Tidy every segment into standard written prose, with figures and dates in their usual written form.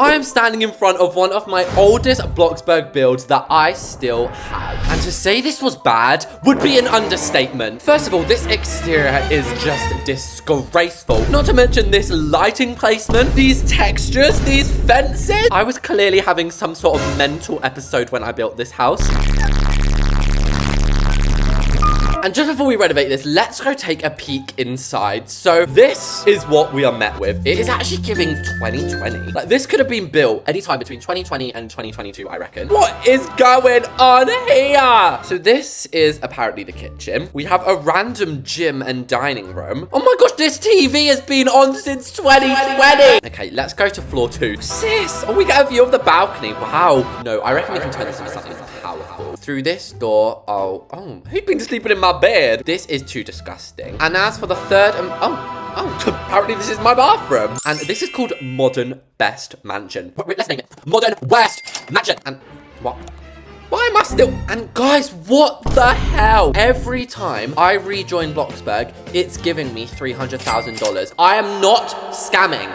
I am standing in front of one of my oldest Bloxburg builds that I still have. And to say this was bad would be an understatement. First of all, this exterior is just disgraceful. Not to mention this lighting placement, these textures, these fences. I was clearly having some sort of mental episode when I built this house. And just before we renovate this, let's go take a peek inside. So this is what we are met with. It is actually giving 2020. Like, this could have been built anytime between 2020 and 2022, I reckon. What is going on here? So this is apparently the kitchen. We have a random gym and dining room. Oh my gosh, this TV has been on since 2020. Okay, let's go to floor 2. Sis, oh, we get a view of the balcony. Wow. No, I reckon we can turn this into something powerful. Through this door, oh, who's been sleeping in my bed? This is too disgusting. And as for the third, apparently this is my bathroom. And this is called Modern Best Mansion. Wait, let's name it. Modern West Mansion. And what? Why am I still? And guys, what the hell? Every time I rejoin Bloxburg, it's giving me $300,000. I am not scamming.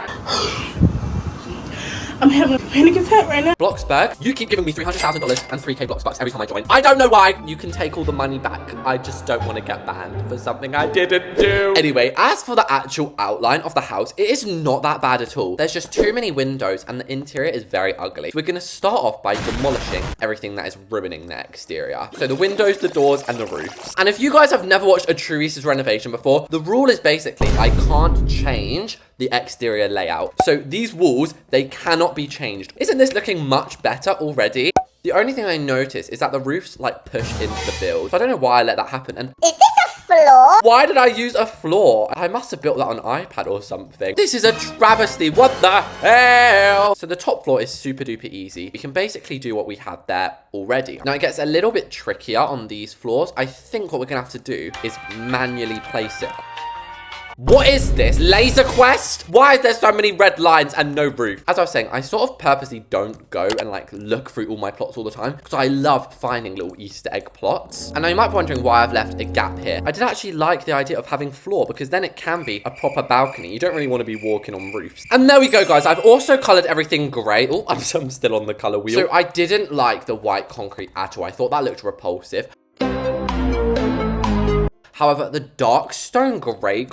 I'm having a panic attack right now. Bloxburg, you keep giving me $300,000 and 3K Bloxbucks every time I join. I don't know why. You can take all the money back. I just don't want to get banned for something I didn't do. Anyway, as for the actual outline of the house, it is not that bad at all. There's just too many windows and the interior is very ugly. We're going to start off by demolishing everything that is ruining their exterior. So the windows, the doors, and the roofs. And if you guys have never watched a Teresa's renovation before, the rule is basically I can't change the exterior layout. So these walls, they cannot be changed. Isn't this looking much better already? The only thing I noticed is that the roofs like push into the build. So I don't know why I let that happen. And is this a floor? Why did I use a floor? I must have built that on iPad or something. This is a travesty. What the hell? So the top floor is super duper easy. We can basically do what we have there already. Now it gets a little bit trickier on these floors. I think what we're gonna have to do is manually place it. What is this? Laser Quest? Why is there so many red lines and no roof? As I was saying, I sort of purposely don't go and like look through all my plots all the time because I love finding little Easter egg plots. And now you might be wondering why I've left a gap here. I did actually like the idea of having floor because then it can be a proper balcony. You don't really want to be walking on roofs. And there we go, guys. I've also colored everything gray. Oh, I'm still on the color wheel. So I didn't like the white concrete at all. I thought that looked repulsive. However, the dark stone grey,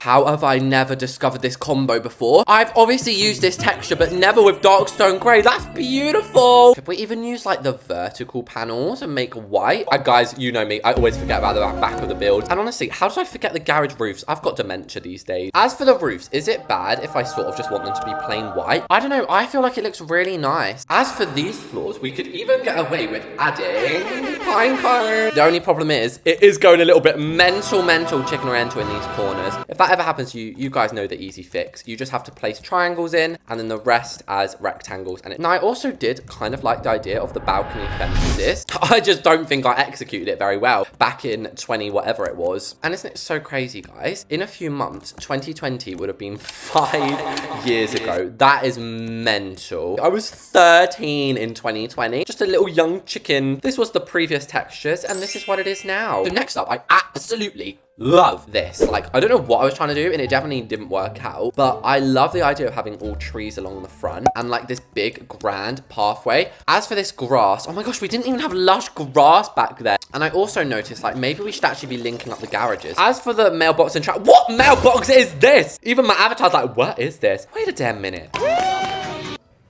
how have I never discovered this combo before? I've obviously used this texture, but never with dark stone grey. That's beautiful. Could we even use like the vertical panels and make white? Guys, you know me. I always forget about the back of the build. And honestly, how did I forget the garage roofs? I've got dementia these days. As for the roofs, is it bad if I sort of just want them to be plain white? I don't know. I feel like it looks really nice. As for these floors, we could even get away with adding pine cone. The only problem is, it is going a little bit mental chicken rental in these corners. If that ever happens to you, you guys know the easy fix. You just have to place triangles in and then the rest as rectangles. And now I also did kind of like the idea of the balcony fences. I just don't think I executed it very well back in 20 whatever it was. And isn't it so crazy, guys? In a few months, 2020 would have been 5 years ago. That is mental. I was 13 in 2020. Just a little young chicken. This was the previous textures and this is what it is now. So next up, I absolutely love this. Like, I don't know what I was trying to do and it definitely didn't work out, but I love the idea of having all trees along the front and like this big grand pathway. As for this grass, oh my gosh, we didn't even have lush grass back there. And I also noticed like maybe we should actually be linking up the garages. As for the mailbox and track, what mailbox is this? Even my avatar's like, what is this? Wait a damn minute.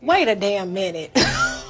Wait a damn minute.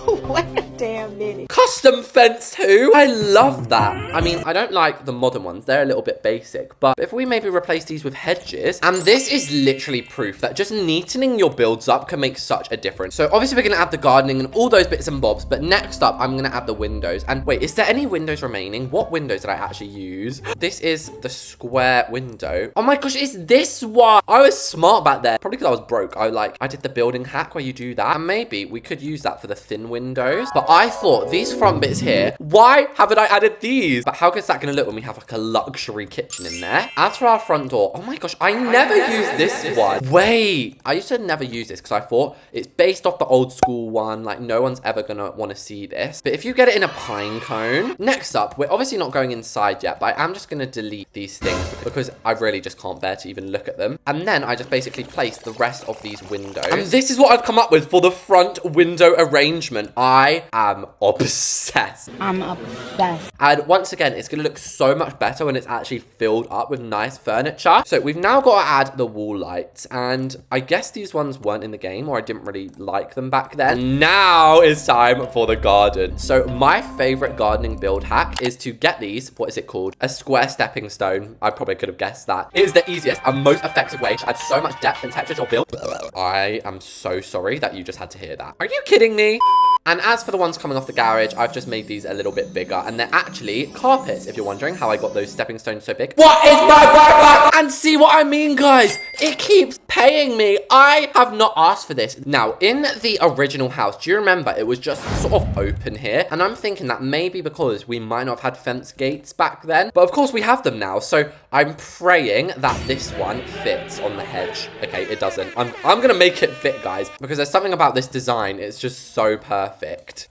Wait a damn minute. Custom fence too. I love that. I mean, I don't like the modern ones. They're a little bit basic. But if we maybe replace these with hedges, and this is literally proof that just neatening your builds up can make such a difference. So obviously we're going to add the gardening and all those bits and bobs. But next up, I'm going to add the windows. And wait, is there any windows remaining? What windows did I actually use? This is the square window. Oh my gosh, it's this one. I was smart back there. Probably because I was broke. I did the building hack where you do that. And maybe we could use that for the thin window windows. But I thought these front bits here, why haven't I added these? But how good is that going to look when we have like a luxury kitchen in there? As for our front door, oh my gosh, I never used this one. Wait, I used to never use this because I thought it's based off the old school one. Like no one's ever going to want to see this. But if you get it in a pine cone. Next up, we're obviously not going inside yet, but I am just going to delete these things because I really just can't bear to even look at them. And then I just basically place the rest of these windows. And this is what I've come up with for the front window arrangement. I am obsessed. I'm obsessed. And once again, it's going to look so much better when it's actually filled up with nice furniture. So we've now got to add the wall lights. And I guess these ones weren't in the game, or I didn't really like them back then. And now it's time for the garden. So my favorite gardening build hack is to get these, what is it called? A square stepping stone. I probably could have guessed that. It is the easiest and most effective way to add so much depth and texture to your build. I am so sorry that you just had to hear that. Are you kidding me? And as for the ones coming off the garage, I've just made these a little bit bigger. And they're actually carpets, if you're wondering how I got those stepping stones so big. What is my backpack? And see what I mean, guys? It keeps paying me. I have not asked for this. Now, in the original house, do you remember it was just sort of open here? And I'm thinking that maybe because we might not have had fence gates back then. But of course, we have them now. So I'm praying that this one fits on the hedge. Okay, it doesn't. I'm going to make it fit, guys, because there's something about this design. It's just so perfect.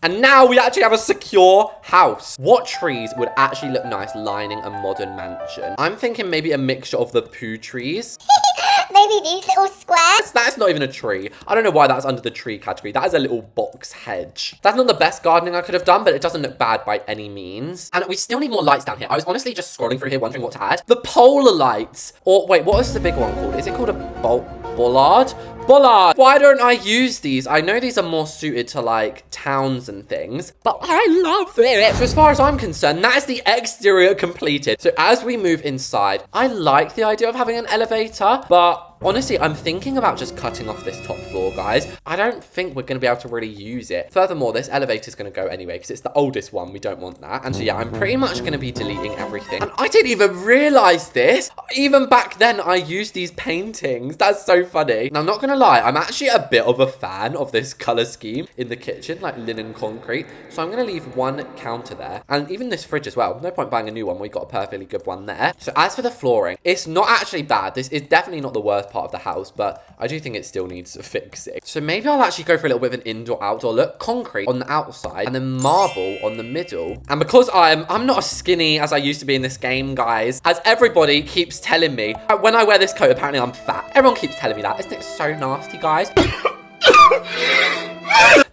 And now we actually have a secure house. What trees would actually look nice lining a modern mansion? I'm thinking maybe a mixture of the poo trees. Maybe these little squares. That's not even a tree. I don't know why that's under the tree category. That is a little box hedge. That's not the best gardening I could have done, but it doesn't look bad by any means. And we still need more lights down here. I was honestly just scrolling through here wondering what to add. The polar lights. Or wait, what is the big one called? Is it called a bollard? Bollard. Why don't I use these? I know these are more suited to like towns and things, but I love it. So as far as I'm concerned, that is the exterior completed. So as we move inside, I like the idea of having an elevator, but honestly, I'm thinking about just cutting off this top floor, guys. I don't think we're going to be able to really use it. Furthermore, this elevator is going to go anyway because it's the oldest one. We don't want that. And so, yeah, I'm pretty much going to be deleting everything. And I didn't even realize this. Even back then, I used these paintings. That's so funny. Now, I'm not going to lie. I'm actually a bit of a fan of this color scheme in the kitchen, like linen concrete. So I'm going to leave one counter there. And even this fridge as well. No point buying a new one. We got a perfectly good one there. So as for the flooring, it's not actually bad. This is definitely not the worst part of the house, but I do think it still needs fixing. So maybe I'll actually go for a little bit of an indoor-outdoor look. Concrete on the outside and then marble on the middle. And because I'm not as skinny as I used to be in this game, guys, as everybody keeps telling me, when I wear this coat, apparently I'm fat. Everyone keeps telling me that. Isn't it so nasty, guys?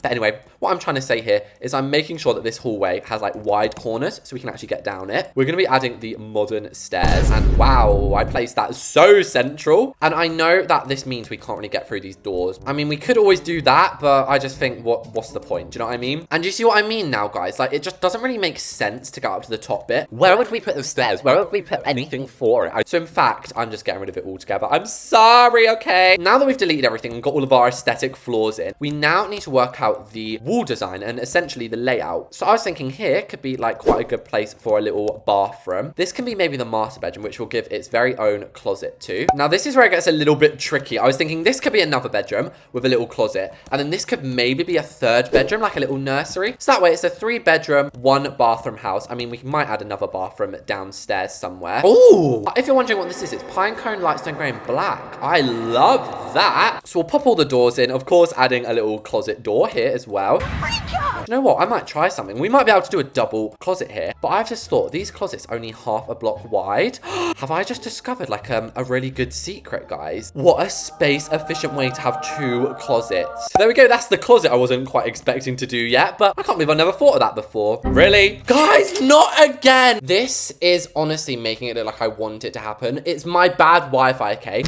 But anyway, what I'm trying to say here is I'm making sure that this hallway has like wide corners so we can actually get down it. We're going to be adding the modern stairs, and wow, I placed that so central. And I know that this means we can't really get through these doors. I mean, we could always do that, but I just think what's the point? Do you know what I mean? And you see what I mean now, guys? Like, it just doesn't really make sense to go up to the top bit. Where would we put the stairs? Where would we put anything for it? So in fact, I'm just getting rid of it altogether. I'm sorry, okay? Now that we've deleted everything and got all of our aesthetic floors in, we now need to work out the wall design and essentially the layout. So I was thinking here could be like quite a good place for a little bathroom. This can be maybe the master bedroom, which will give its very own closet too. Now this is where it gets a little bit tricky. I was thinking this could be another bedroom with a little closet, and then this could maybe be a third bedroom, like a little nursery. So that way it's a 3-bedroom, 1-bathroom house. I mean, we might add another bathroom downstairs somewhere. Oh, if you're wondering what this is, it's pine cone, lightstone grey and black. I love that. So we'll pop all the doors in, of course, adding a little closet door here as well. You know what? I might try something. We might be able to do a double closet here, but I've just thought these closets only half a block wide. Have I just discovered like a really good secret, guys? What a space efficient way to have 2 closets. There we go. That's the closet I wasn't quite expecting to do yet, but I can't believe I never thought of that before. Really? Guys, not again. This is honestly making it look like I want it to happen. It's my bad Wi-Fi, okay?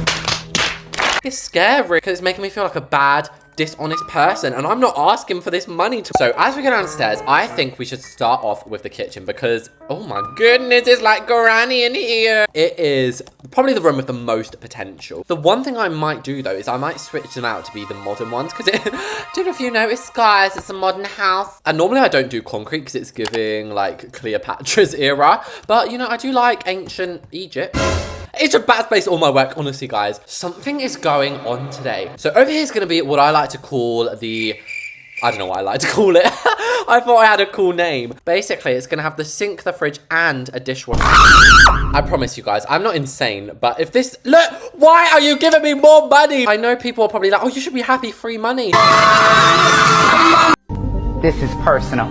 It's scary because it's making me feel like a bad, dishonest person, and I'm not asking for this money. So as we go downstairs, I think we should start off with the kitchen because, oh my goodness, it's like granny in here. It is probably the room with the most potential. The one thing I might do though is I might switch them out to be the modern ones because it, don't know if you noticed, guys, it's a modern house. And normally I don't do concrete because it's giving like Cleopatra's era, but you know, I do like ancient Egypt. It's a bad space, all my work, honestly, guys. Something is going on today. So over here is going to be what I like to call the... I don't know what I like to call it. I thought I had a cool name. Basically, it's gonna have the sink, the fridge, and a dishwasher. I promise you guys, I'm not insane, but if this... Look, why are you giving me more money? I know people are probably like, oh, you should be happy, free money. This is personal.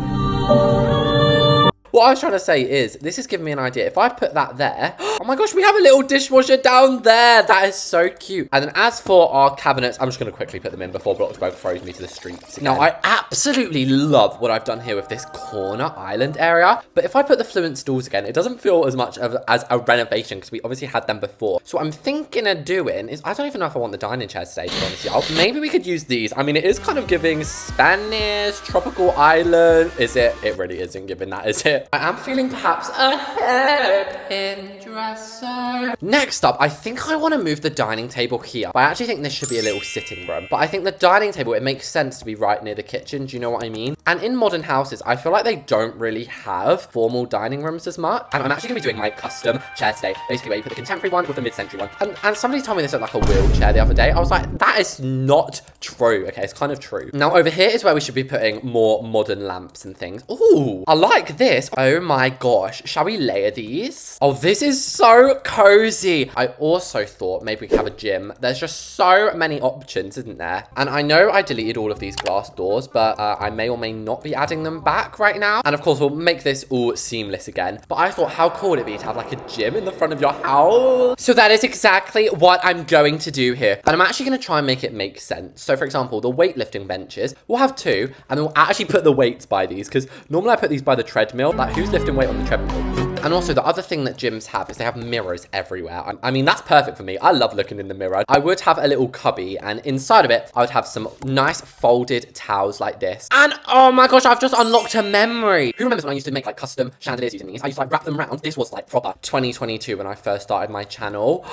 What I was trying to say is, this is giving me an idea. If I put that there, oh my gosh, we have a little dishwasher down there. That is so cute. And then as for our cabinets, I'm just going to quickly put them in before Bloxburg throws me to the streets again. Now, I absolutely love what I've done here with this corner island area. But if I put the fluent stools again, it doesn't feel as much as a renovation because we obviously had them before. So what I'm thinking of doing is, I don't even know if I want the dining chairs today, to be honest, y'all. Maybe we could use these. I mean, it is kind of giving Spanish, tropical island. Is it? It really isn't giving that, is it? I am feeling perhaps a hairpin dresser. Next up, I think I want to move the dining table here. But I actually think this should be a little sitting room. But I think the dining table, it makes sense to be right near the kitchen. Do you know what I mean? And in modern houses, I feel like they don't really have formal dining rooms as much. And I'm actually going to be doing my custom chair today. Basically, where you put the contemporary one with the mid-century one. And somebody told me this looked like a wheelchair the other day. I was like, that is not true. Okay, it's kind of true. Now, over here is where we should be putting more modern lamps and things. Ooh, I like this. Oh my gosh. Shall we layer these? Oh, this is so cozy. I also thought maybe we could have a gym. There's just so many options, isn't there? And I know I deleted all of these glass doors, but I may or may not be adding them back right now. And of course, we'll make this all seamless again. But I thought, how cool would it be to have like a gym in the front of your house? So that is exactly what I'm going to do here. And I'm actually going to try and make it make sense. So for example, the weightlifting benches, we'll have two, and then we'll actually put the weights by these, because normally I put these by the treadmill. Like, who's lifting weight on the treadmill? And also, the other thing that gyms have is they have mirrors everywhere. I mean, that's perfect for me. I love looking in the mirror. I would have a little cubby, and inside of it, I would have some nice folded towels like this. And oh my gosh, I've just unlocked a memory. Who remembers when I used to make like custom chandeliers using these? I used to like wrap them around. This was like proper 2022 when I first started my channel.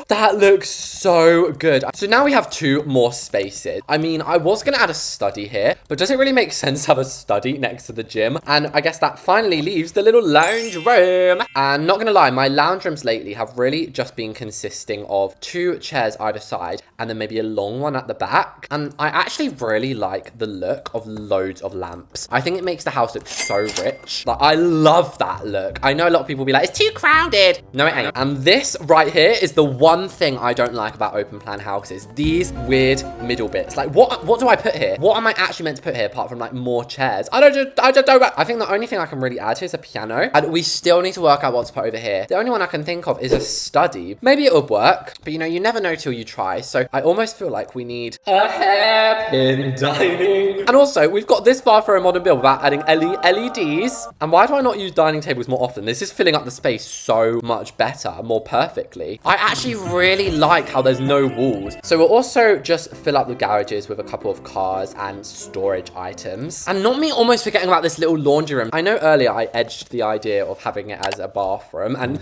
That looks so good. So now we have two more spaces. I mean, I was going to add a study here, but does it really make sense to have a study next to the gym? And I guess that finally leaves the little lounge room. And not gonna lie, my lounge rooms lately have really just been consisting of two chairs either side and then maybe a long one at the back. And I actually really like the look of loads of lamps. I think it makes the house look so rich. Like, I love that look. I know a lot of people will be like, it's too crowded. No, it ain't. And this right here is the one thing I don't like about open plan houses. These weird middle bits. Like, what do I put here? What am I actually meant to put here apart from like more chairs? I just don't. I think the only thing I can really add here is a piano. And we still need to work out what to put over here. The only one I can think of is a study. Maybe it would work, but you know, you never know till you try. So I almost feel like we need a hairpin dining. And also, we've got this far for a modern build without adding LEDs. And why do I not use dining tables more often? This is filling up the space so much better, more perfectly. I actually really like how there's no walls. So we'll also just fill up the garages with a couple of cars and storage items. And not me almost forgetting about this little laundry room. I know earlier I edged the idea of having it as a bathroom, and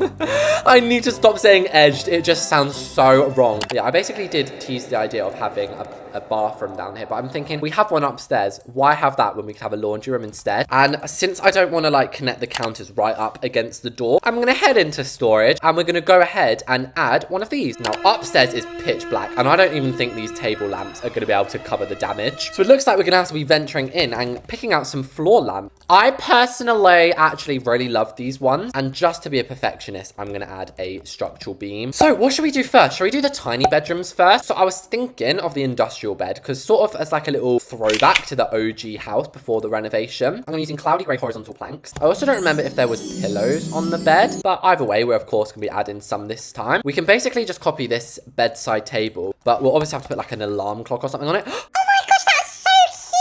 I need to stop saying edged. It just sounds so wrong. But yeah, I basically did tease the idea of having a bathroom down here, but I'm thinking we have one upstairs. Why have that when we could have a laundry room instead? And since I don't want to like connect the counters right up against the door, I'm gonna head into storage and we're gonna go ahead and add one of these. Now upstairs is pitch black and I don't even think these table lamps are gonna be able to cover the damage. So it looks like we're gonna have to be venturing in and picking out some floor lamps. I personally actually really love these ones, and just to be a perfectionist, I'm gonna add a structural beam. So what should we do first? Should we do the tiny bedrooms first? So I was thinking of the industrial bed, because sort of as like a little throwback to the OG house before the renovation, I'm using cloudy grey horizontal planks. I also don't remember if there was pillows on the bed, but either way, we're of course gonna be adding some this time. We can basically just copy this bedside table, but we'll obviously have to put like an alarm clock or something on it.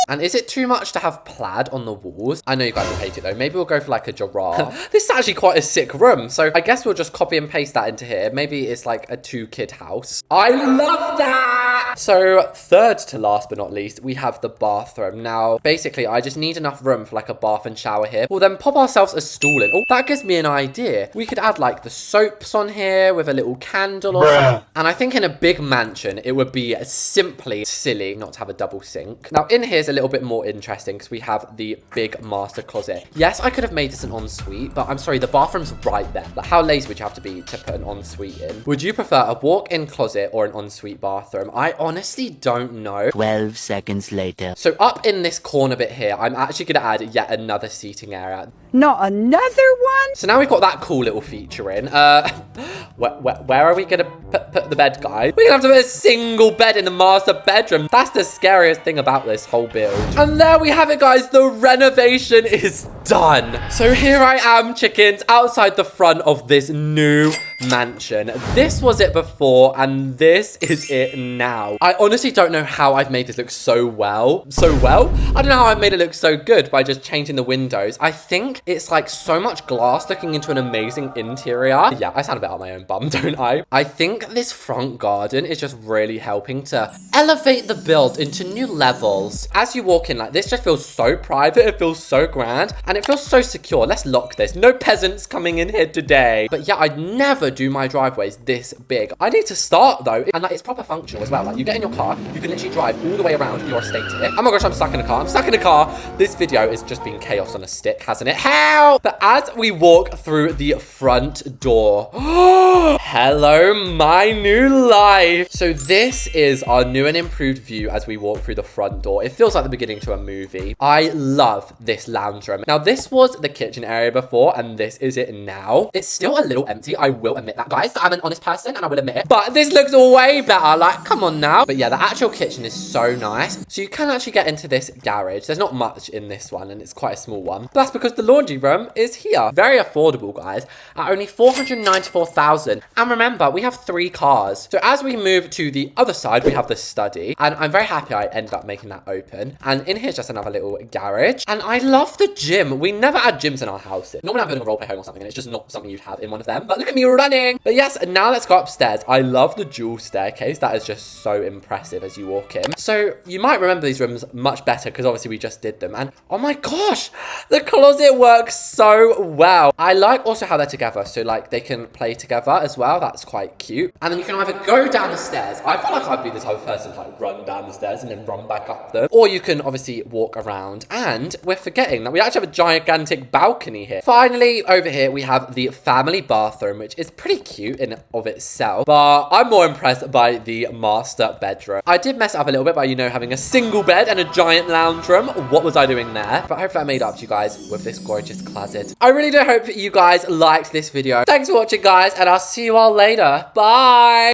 And is it too much to have plaid on the walls? I know you guys will hate it though. Maybe we'll go for like a giraffe. This is actually quite a sick room. So I guess we'll just copy and paste that into here. Maybe it's like a 2-kid house. I love that! So third to last but not least, we have the bathroom. Now, basically, I just need enough room for like a bath and shower here. We'll then pop ourselves a stool in. Oh, that gives me an idea. We could add like the soaps on here with a little candle or something. And I think in a big mansion, it would be simply silly not to have a double sink. Now in here's a little bit more interesting because we have the big master closet. Yes, I could have made this an ensuite, but I'm sorry, the bathroom's right there. Like, how lazy would you have to be to put an ensuite in? Would you prefer a walk-in closet or an ensuite bathroom? I honestly don't know. 12 seconds later. So up in this corner bit here, I'm actually going to add yet another seating area. Not another one? So now we've got that cool little feature in. Where are we going to put the bed, guys? We're going to have to put a single bed in the master bedroom. That's the scariest thing about this whole build. And there we have it, guys. The renovation is done. So here I am, chickens, outside the front of this new mansion. This was it before, and this is it now. I honestly don't know how I've made this look so well. I don't know how I've made it look so good by just changing the windows. I think it's like so much glass looking into an amazing interior. Yeah, I sound a bit out my own bum, don't I? I think this front garden is just really helping to elevate the build into new levels. As you walk in, like, this just feels so private. It feels so grand, and it feels so secure. Let's lock this. No peasants coming in here today. But yeah, I'd never do my driveways this big. I need to start though, and like, it's proper functional as well. Like, you get in your car, you can literally drive all the way around your estate here. Oh my gosh, I'm stuck in a car. I'm stuck in a car. This video is just been chaos on a stick, hasn't it? Help! But as we walk through the front door, hello, my new life. So this is our new and improved view as we walk through the front door. It feels like the beginning to a movie. I love this lounge room. Now, this was the kitchen area before, and this is it now. It's still a little empty. I will admit that, guys. I'm an honest person, and I will admit it. But this looks way better. Like, come on now. But yeah, the actual kitchen is so nice. So you can actually get into this garage. There's not much in this one, and it's quite a small one. But that's because the laundry room is here. Very affordable, guys, at only $494,000. And remember, we have 3 cars. So as we move to the other side, we have the study. And I'm very happy I ended up making that open. And in here's just another little garage. And I love the gym. We never had gyms in our house. Normally I'm building a roleplay home or something, and it's just not something you'd have in one of them. But look at me running. But yes, now let's go upstairs. I love the dual staircase. That is just so impressive as you walk in. So you might remember these rooms much better because obviously we just did them. And oh my gosh, the closet works so well. I like also how they're together. So like they can play together as well. That's quite cute. And then you can either go down the stairs. I feel like I'd be the type of person to like run down the stairs and then run back up them. Or you can obviously walk around. And we're forgetting that we actually have a gigantic balcony here. Finally, over here we have the family bathroom, which is pretty cute in of itself. But I'm more impressed by the master bedroom. I did mess it up a little bit by, you know, having a single bed and a giant lounge room. What was I doing there? But hopefully I made up to you guys with this gorgeous closet. I really do hope you guys liked this video. Thanks for watching, guys, and I'll see you all later. Bye!